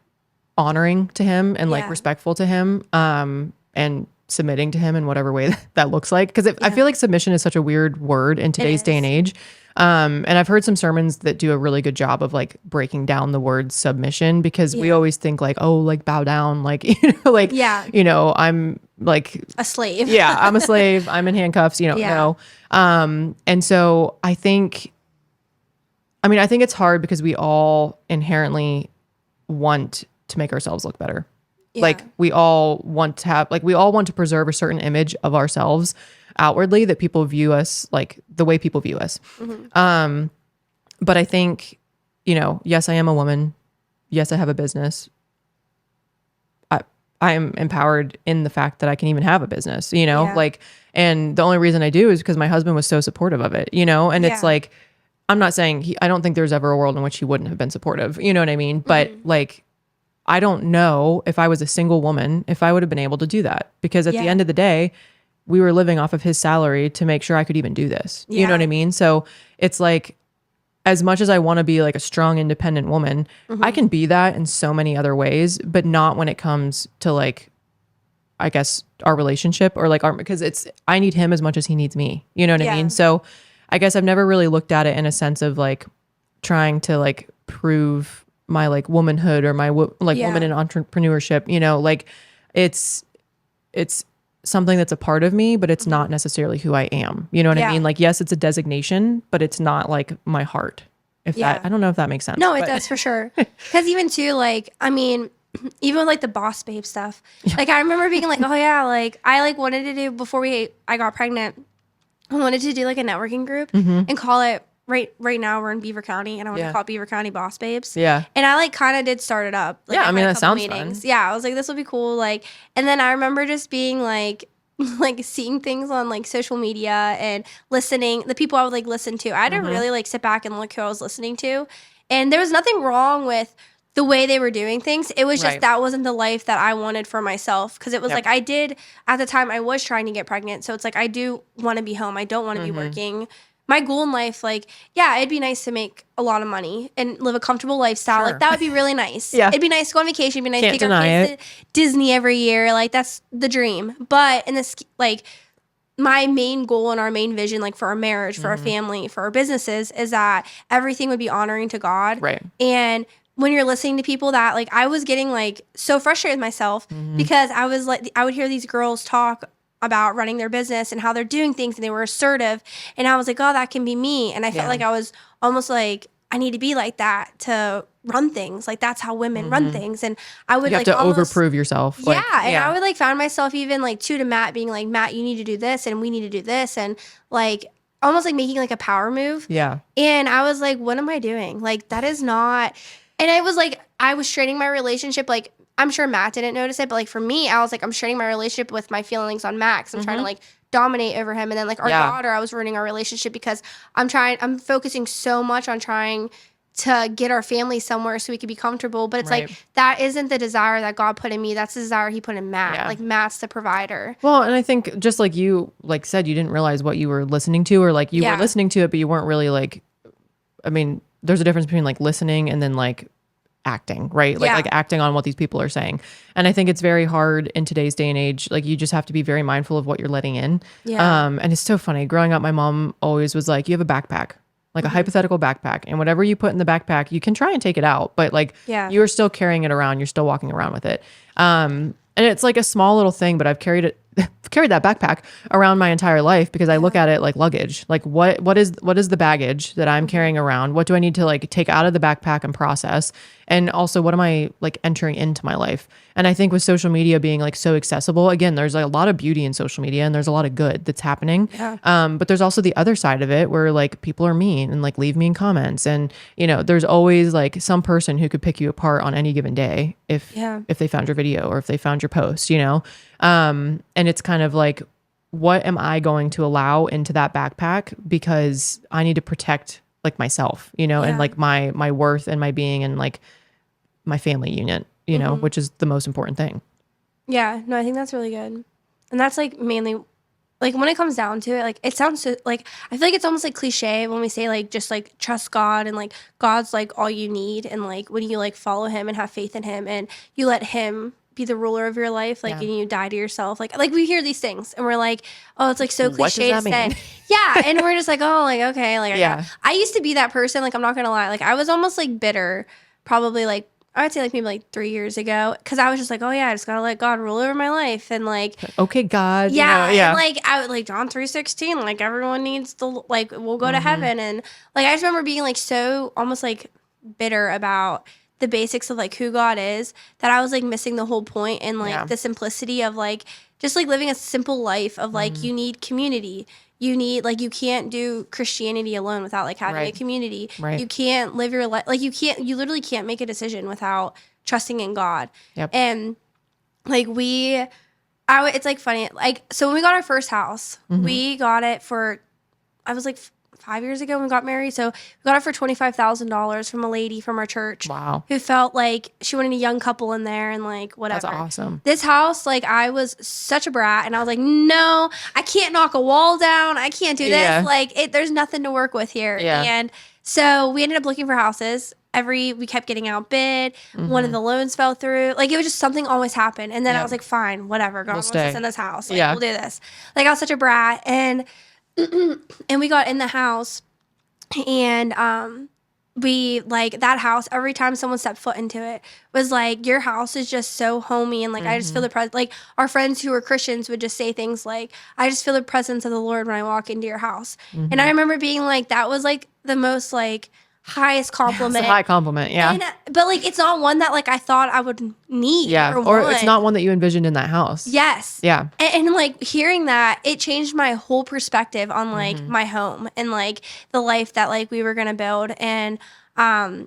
honoring to him and like Yeah. respectful to him, and submitting to him in whatever way that looks like. Because I feel like submission is such a weird word in today's day and age. And I've heard some sermons that do a really good job of like breaking down the word submission, because we always think like, oh, like bow down, like, like, I'm like a slave. Yeah, I'm a slave. I'm in handcuffs, no. And so I think it's hard because we all inherently want to make ourselves look better. Yeah. Like we all want to preserve a certain image of ourselves outwardly, that people view us like the way people view us. Mm-hmm. But I think, yes, I am a woman. Yes, I have a business. I am empowered in the fact that I can even have a business, like, and the only reason I do is because my husband was so supportive of it, and it's like, I'm not saying I don't think there's ever a world in which he wouldn't have been supportive. You know what I mean? But like, I don't know if I was a single woman, if I would have been able to do that, because at the end of the day, we were living off of his salary to make sure I could even do this. You know what I mean? So it's like, as much as I want to be like a strong, independent woman, I can be that in so many other ways, but not when it comes to like, I guess, our relationship, or like because I need him as much as he needs me. You know what I mean? So I guess I've never really looked at it in a sense of like trying to like prove my like womanhood or my woman in entrepreneurship, like it's something that's a part of me, but it's not necessarily who I am. You know what I mean? Like, yes, it's a designation, but it's not like my heart. I don't know if that makes sense. No, it does for sure. Because even too, like, I mean, even with like the boss babe stuff, like I remember being like, oh yeah, like I like wanted to do before I got pregnant, I wanted to do like a networking group and call it right now we're in Beaver County and I want to call it Beaver County Boss Babes. Yeah. And I like kind of did start it up. Like, I mean, that sounds fun. Yeah. I was like, this will be cool. Like, and then I remember just being like seeing things on like social media and listening, the people I would like listen to. I had to really like sit back and look who I was listening to. And there was nothing wrong with the way they were doing things. It was just that wasn't the life that I wanted for myself. Because it was like at the time I was trying to get pregnant. So it's like I do want to be home. I don't want to be working. My goal in life, like, yeah, it'd be nice to make a lot of money and live a comfortable lifestyle. Like, that would be really nice. It'd be nice to go on vacation. It'd be nice to take our kids to Disney every year. Like, that's the dream. But in this, like, my main goal and our main vision, like, for our marriage, for our family, for our businesses, is that everything would be honoring to God. Right. And when you're listening to people that, like, I was getting, like, so frustrated with myself because I was, like, I would hear these girls talk about running their business and how they're doing things and they were assertive, and I was like, oh, that can be me. And I felt like I was almost like, I need to be like that to run things. Like, that's how women run things. And I would, you have like, to overprove yourself. And I would like find myself even like to Matt being like, Matt, you need to do this and we need to do this, and like almost like making like a power move. And I was like, what am I doing? Like, that is not. And I was like, I was straining my relationship. Like, I'm sure Matt didn't notice it, but like for me, I was like, I'm straining my relationship with my feelings on Max. I'm trying to like dominate over him. And then like our daughter, I was ruining our relationship because I'm focusing so much on trying to get our family somewhere so we could be comfortable. But it's like, that isn't the desire that God put in me. That's the desire he put in Matt. Like, Matt's the provider. Well, and I think just like you like said, you didn't realize what you were listening to, or like you were listening to it, but you weren't really like, I mean, there's a difference between like listening and then like acting, right? Like acting on what these people are saying. And I think it's very hard in today's day and age. Like, you just have to be very mindful of what you're letting in. And it's so funny. Growing up, my mom always was like, you have a backpack, like a hypothetical backpack, and whatever you put in the backpack, you can try and take it out, but like you're still carrying it around. You're still walking around with it. And it's like a small little thing, but I've carried it carried that backpack around my entire life because I look at it like luggage. Like what is the baggage that I'm carrying around? What do I need to like take out of the backpack and process? And also what am I like entering into my life? And I think with social media being like so accessible, again, there's like a lot of beauty in social media and there's a lot of good that's happening. Yeah. But there's also the other side of it where like people are mean and like leave mean comments. And, you know, there's always like some person who could pick you apart on any given day if they found your video or if they found your post, you know? And it's kind of like, what am I going to allow into that backpack? Because I need to protect like myself, you know, and like my worth and my being and like my family unit, you know, which is the most important thing. Yeah, no, I think that's really good. And that's like mainly like when it comes down to it, like it sounds so, like I feel like it's almost like cliche when we say like just like trust God and like God's like all you need, and like when you like follow him and have faith in him and you let him be the ruler of your life, like and you die to yourself, like we hear these things and we're like, oh, it's like so cliche to say. Yeah, and we're just like, oh, like okay, like I used to be that person, like I'm not gonna lie, like I was almost like bitter, probably like I would say like maybe like 3 years ago, because I was just like, oh yeah, I just gotta let God rule over my life, and like okay, God, yeah, you know, and like I would like John 3:16, like everyone needs to like we'll go to heaven, and like I just remember being like so almost like bitter about the basics of like who God is, that I was like missing the whole point and like the simplicity of like just like living a simple life of like you need community. You need like you can't do Christianity alone without like having a community. You can't live your life like you literally can't make a decision without trusting in God. And like it's like funny, like so when we got our first house, we got it for I was like 5 years ago when we got married. So we got it for $25,000 from a lady from our church. Wow. Who felt like she wanted a young couple in there and like whatever. That's awesome. This house, like I was such a brat and I was like, no, I can't knock a wall down. I can't do this. Yeah. Like there's nothing to work with here. Yeah. And so we ended up looking for houses. We kept getting outbid. One of the loans fell through. Like it was just something always happened. And then I was like, fine, whatever. God wants us in this house. Like, we'll do this. Like I was such a brat. And we got in the house, and we like that house. Every time someone stepped foot into it, was like, your house is just so homey, and like I just feel the presence. Like our friends who were Christians would just say things like, I just feel the presence of the Lord when I walk into your house. And I remember being like, that was like the most like highest compliment. It's a high compliment, yeah. But like it's not one that like I thought I would need. Yeah, or it's not one that you envisioned in that house. Yes. Yeah. And like hearing that, it changed my whole perspective on like my home and like the life that like we were gonna build. And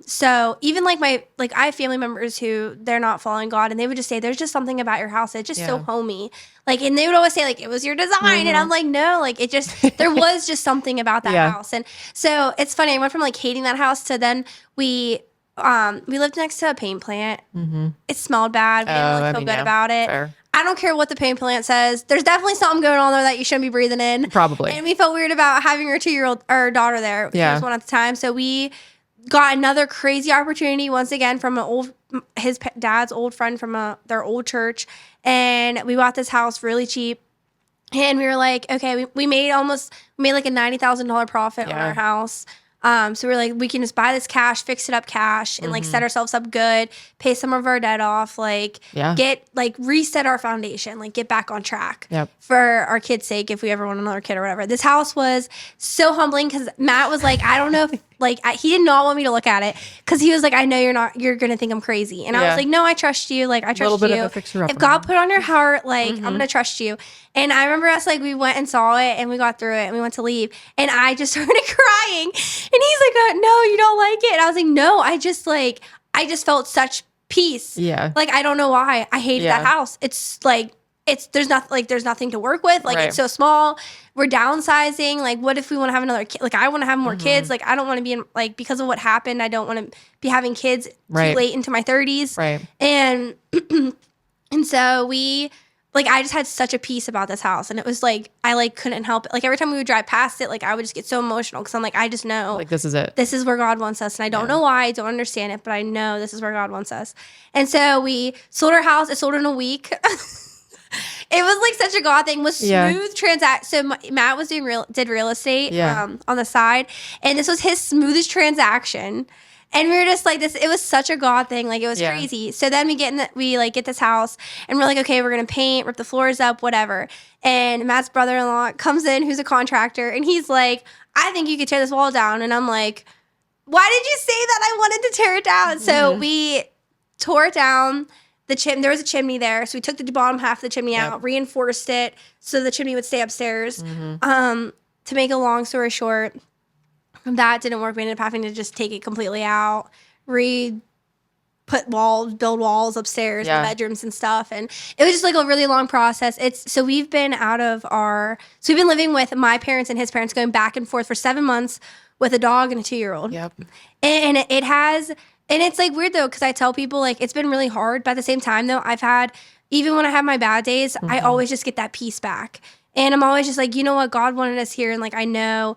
so even like I have family members who they're not following God, and they would just say, there's just something about your house. It's just so homey. Like, and they would always say like, it was your design. And I'm like, no, like it just, there was just something about that house. And so it's funny. I went from like hating that house to then we lived next to a paint plant. It smelled bad. We didn't really feel good about it. Fair. I don't care what the paint plant says. There's definitely something going on there that you shouldn't be breathing in. Probably. And we felt weird about having our 2-year-old, our daughter there. She was one at the time. So we got another crazy opportunity once again from his dad's old friend from their old church, and we bought this house really cheap. And we were like, okay, we made like a $90,000 profit on our house. So we're like, we can just buy this cash, fix it up cash, and like set ourselves up good, pay some of our debt off, like get like reset our foundation, like get back on track for our kids' sake if we ever want another kid or whatever. This house was so humbling because Matt was like, I don't know if like he did not want me to look at it because he was like, I know you're gonna think I'm crazy, and I was like, no, I trust you, like I trust you. A little bit of a fixer-upper. If God put on your heart, like I'm gonna trust you. And I remember us like we went and saw it and we got through it and we went to leave and I just started crying and he's like, no, you don't like it. And I was like, no, I just felt such peace. Yeah. Like I don't know why I hated that house. It's like there's nothing to work with. Like it's so small. We're downsizing. Like what if we want to have another kid? Like I want to have more kids. Like I don't want to be in like because of what happened. I don't want to be having kids too late into my 30s. Right. And and so we. Like, I just had such a peace about this house. And it was like, I like couldn't help it. Like every time we would drive past it, like I would just get so emotional because I'm like, I just know. Like this is it. This is where God wants us. And I don't know why. I don't understand it. But I know this is where God wants us. And so we sold our house. It sold in a week. It was like such a God thing. Was smooth transact. So Matt was did real estate on the side. And this was his smoothest transaction. And we were just like this. It was such a God thing. Like it was Yeah. crazy. So then we get this house and we're like, okay, we're going to paint, rip the floors up, whatever. And Matt's brother-in-law comes in, who's a contractor. And he's like, I think you could tear this wall down. And I'm like, why did you say that? I wanted to tear it down. So we tore it down. There was a chimney there, so we took the bottom half of the chimney out, reinforced it so the chimney would stay upstairs. To make a long story short, that didn't work. We ended up having to just take it completely out, build walls upstairs, the bedrooms and stuff, and it was just like a really long process. We've been living with my parents and his parents, going back and forth for 7 months with a dog and a 2-year-old. Yep. And it's like weird though, because I tell people like it's been really hard, but at the same time though, even when I have my bad days, I always just get that peace back. And I'm always just like, you know what, God wanted us here, and like I know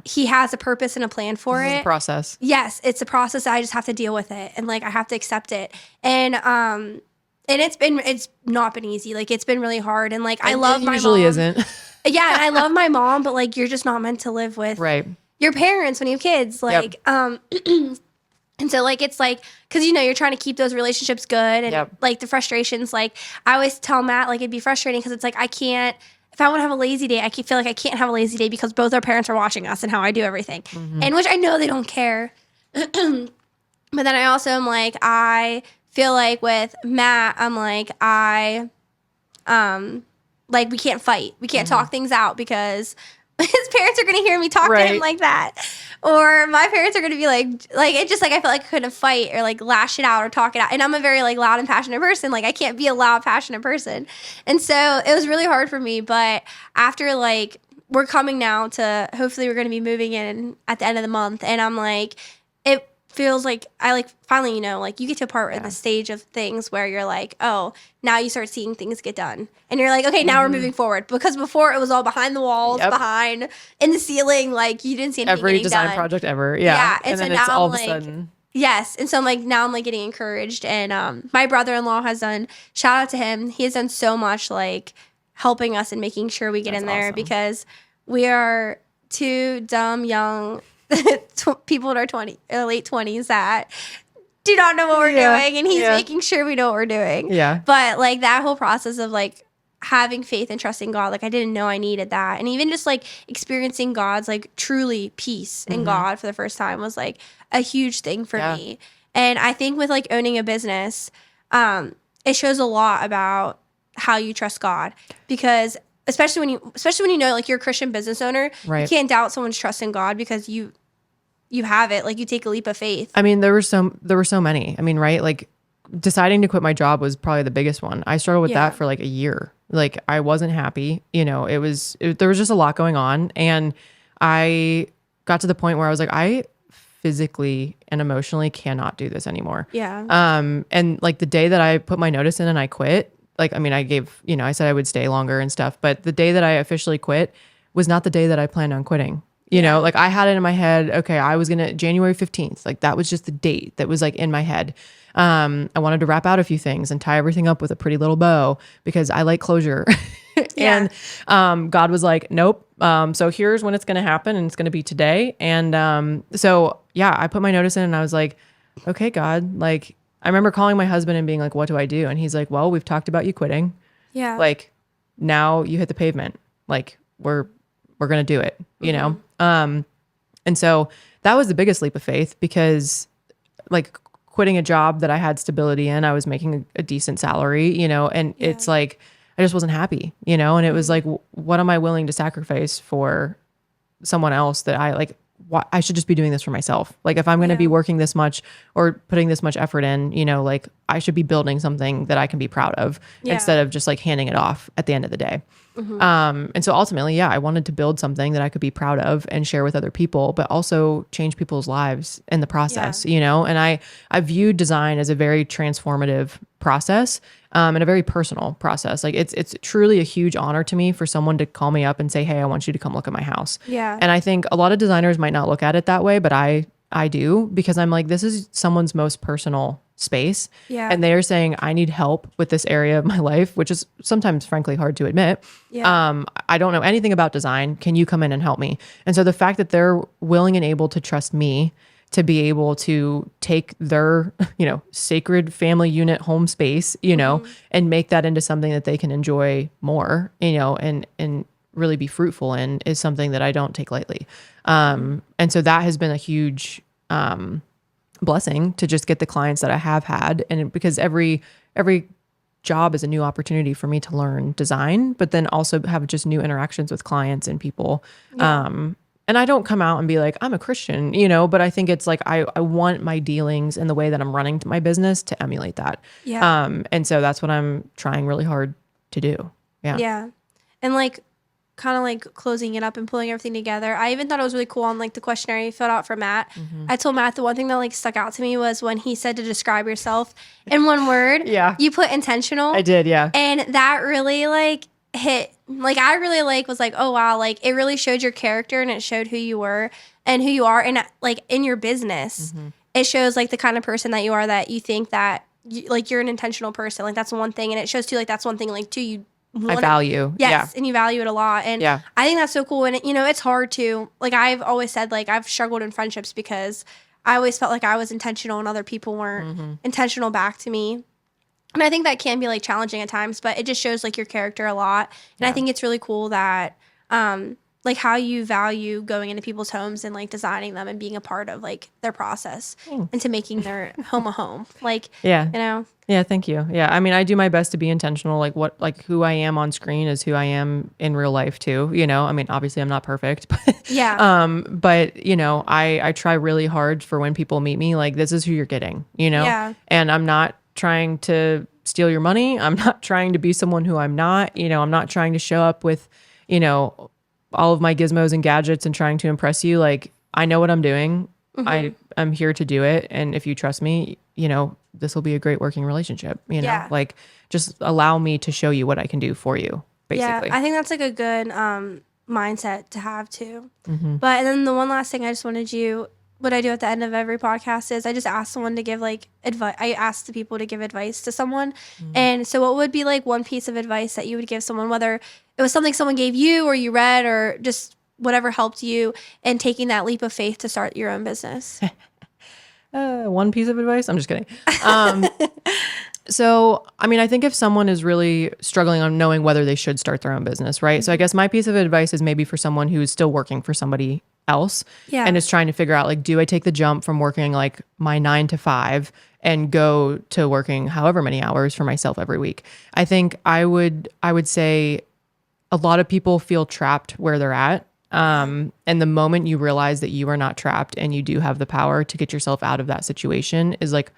he has a purpose and a plan for it. It's a process. Yes, it's a process. I just have to deal with it, and like I have to accept it. And it's not been easy. Like it's been really hard, and like I love my mom. It usually isn't. Yeah, and I love my mom, but like you're just not meant to live with your parents when you have kids. Like and so like it's like, because you're trying to keep those relationships good, and like the frustrations, like I always tell Matt, like it'd be frustrating because it's like I can't, if I want to have a lazy day, feel like I can't have a lazy day because both our parents are watching us and how I do everything. And which I know they don't care. But then I also am like, I feel like with Matt, I'm like, like we can't fight. We can't talk things out because his parents are going to hear me talk to him like that. Or my parents are going to be like it just like I felt like I couldn't fight or like lash it out or talk it out. And I'm a very like loud and passionate person. Like I can't be a loud, passionate person. And so it was really hard for me. But after like we're coming now to, hopefully we're going to be moving in at the end of the month. And I'm like, it feels like I like finally, like you get to a part in the stage of things where you're like, oh, now you start seeing things get done. And you're like, okay, now we're moving forward. Because before it was all behind the walls, behind, in the ceiling, like you didn't see anything every design done. Project ever. Yeah. And so then now it's all I'm of like, a sudden. Yes. And so I'm like, now I'm like getting encouraged. And my brother-in-law has done, shout out to him. He has done so much like helping us and making sure we get in there because we are two dumb, young people in our late 20s that do not know what we're doing, and he's making sure we know what we're doing. Yeah. But like that whole process of like having faith and trusting God, like I didn't know I needed that, and even just like experiencing God's like truly peace in God for the first time was like a huge thing for me. And I think with like owning a business, it shows a lot about how you trust God, because especially when you know like you're a Christian business owner, you can't doubt someone's trust in God because you have it. Like you take a leap of faith. I mean, there were so many. I mean, right? Like deciding to quit my job was probably the biggest one. I struggled with that for like a year. Like I wasn't happy. There was just a lot going on, and I got to the point where I was like, I physically and emotionally cannot do this anymore. Yeah. And like the day that I put my notice in and I quit, like, I mean, I gave, I said I would stay longer and stuff, but the day that I officially quit was not the day that I planned on quitting. Like I had it in my head, okay, I was January 15th, like that was just the date that was like in my head. I wanted to wrap out a few things and tie everything up with a pretty little bow because I like closure. And God was like, nope. So here's when it's going to happen, and it's going to be today. And so yeah, I put my notice in and I was like, okay, God, like I remember calling my husband and being like, what do I do? And he's like, well, we've talked about you quitting. Yeah. Like now you hit the pavement. Like we're going to do it, you know? And so that was the biggest leap of faith, because like quitting a job that I had stability in, I was making a decent salary, and it's like, I just wasn't happy, and it was like, what am I willing to sacrifice for someone else that I should just be doing this for myself. Like if I'm going to be working this much or putting this much effort in, like I should be building something that I can be proud of instead of just like handing it off at the end of the day. And so ultimately, I wanted to build something that I could be proud of and share with other people, but also change people's lives in the process, and I viewed design as a very transformative process, and a very personal process. Like it's truly a huge honor to me for someone to call me up and say, hey, I want you to come look at my house. Yeah. And I think a lot of designers might not look at it that way, but I do, because I'm like, this is someone's most personal space. Yeah. And they're saying, I need help with this area of my life, which is sometimes frankly hard to admit. Yeah. I don't know anything about design. Can you come in and help me? And so the fact that they're willing and able to trust me to be able to take their, sacred family unit home space, and make that into something that they can enjoy more, and really be fruitful in is something that I don't take lightly. And so that has been a huge blessing to just get the clients that I have had. And because every job is a new opportunity for me to learn design, but then also have just new interactions with clients and people. Yeah. And I don't come out and be like, I'm a Christian, but I think it's like, I want my dealings and the way that I'm running my business to emulate that. Yeah. And so that's what I'm trying really hard to do. Yeah. Yeah. And like, kind of like closing it up and pulling everything together. I even thought it was really cool on like the questionnaire you filled out for Matt. I told Matt the one thing that like stuck out to me was when he said to describe yourself in one word. Yeah. You put intentional. I did. Yeah. And that really like hit, like I really like was like, oh wow, like it really showed your character and it showed who you were and who you are. And like in your business, it shows like the kind of person that you are, that you think that like you're an intentional person. Like that's one thing. And it shows too, like that's one thing, like too, you I value. Yes, yeah. And you value it a lot. And yeah. I think that's so cool. And, it's hard to, like I've always said, like I've struggled in friendships because I always felt like I was intentional and other people weren't intentional back to me. And I think that can be like challenging at times, but it just shows like your character a lot. And I think it's really cool that, like how you value going into people's homes and like designing them and being a part of like their process into making their home a home. Like, Yeah, thank you. Yeah. I mean, I do my best to be intentional. Like who I am on screen is who I am in real life too. I mean, obviously I'm not perfect, but but I try really hard for when people meet me, like this is who you're getting, and I'm not trying to steal your money. I'm not trying to be someone who I'm not, I'm not trying to show up with, all of my gizmos and gadgets and trying to impress you. Like I know what I'm doing. I'm here to do it. And if you trust me, this will be a great working relationship, like just allow me to show you what I can do for you, basically. Yeah, I think that's like a good mindset to have too. But and then the one last thing I just wanted what I do at the end of every podcast is I just ask someone to give like advice. I ask the people to give advice to someone. And so what would be like one piece of advice that you would give someone, whether it was something someone gave you or you read or just whatever helped you in taking that leap of faith to start your own business? One piece of advice? I'm just kidding. So, I mean, I think if someone is really struggling on knowing whether they should start their own business, right? So I guess my piece of advice is maybe for someone who's still working for somebody else and is trying to figure out like, do I take the jump from working like my 9 to 5 and go to working however many hours for myself every week? I think I would say a lot of people feel trapped where they're at. And the moment you realize that you are not trapped and you do have the power to get yourself out of that situation is like,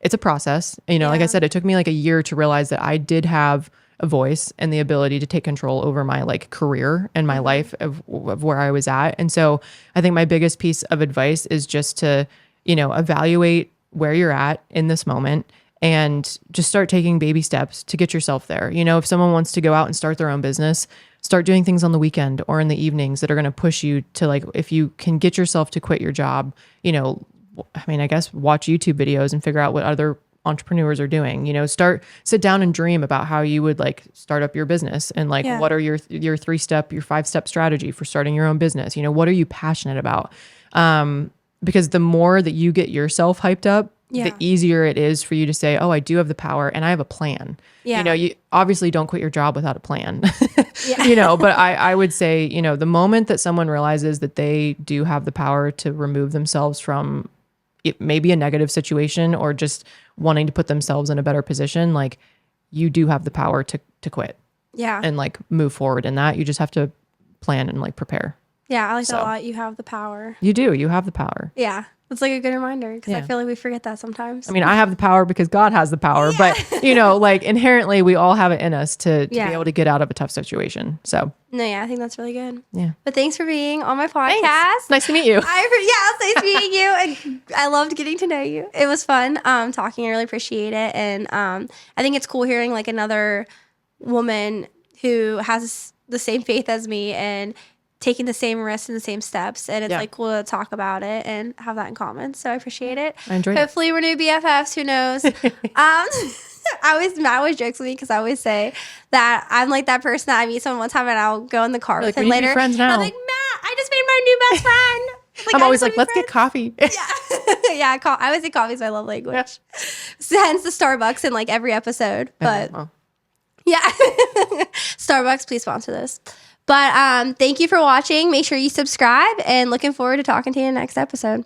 it's a process. Like I said, it took me like a year to realize that I did have a voice and the ability to take control over my like career and my life of where I was at. And so I think my biggest piece of advice is just to, evaluate where you're at in this moment and just start taking baby steps to get yourself there. If someone wants to go out and start their own business, start doing things on the weekend or in the evenings that are going to push you to like, if you can get yourself to quit your job, I guess watch YouTube videos and figure out what other entrepreneurs are doing, sit down and dream about how you would like start up your business and like, what are your 3-step, your 5-step strategy for starting your own business? What are you passionate about? Because the more that you get yourself hyped up, the easier it is for you to say, oh, I do have the power and I have a plan. You obviously don't quit your job without a plan, but I would say, the moment that someone realizes that they do have the power to remove themselves from it may be a negative situation or just wanting to put themselves in a better position, like you do have the power to quit. Yeah. And like move forward in that. You just have to plan and like prepare. Yeah, I like that a lot. You have the power. You do. You have the power. Yeah. It's like a good reminder because I feel like we forget that sometimes. I mean, I have the power because God has the power, but like inherently we all have it in us to be able to get out of a tough situation. So no, I think that's really good. Yeah. But thanks for being on my podcast. Thanks. Nice to meet you. It's nice meeting you. And I loved getting to know you. It was fun talking. I really appreciate it. And I think it's cool hearing like another woman who has the same faith as me and taking the same risks and the same steps, and it's like cool to talk about it and have that in common. So I appreciate it. I enjoyed it. Hopefully we're new BFFs. Who knows? Matt always jokes with me because I always say that I'm like that person that I meet someone one time and I'll go in the car with him later. Friends now. I'm like, Matt, I just made my new best friend. I'm always like, let's get coffee. Yeah, I would say coffee is my love language. Hence the Starbucks in like every episode. But yeah, Starbucks, please sponsor this. But thank you for watching. Make sure you subscribe and looking forward to talking to you in the next episode.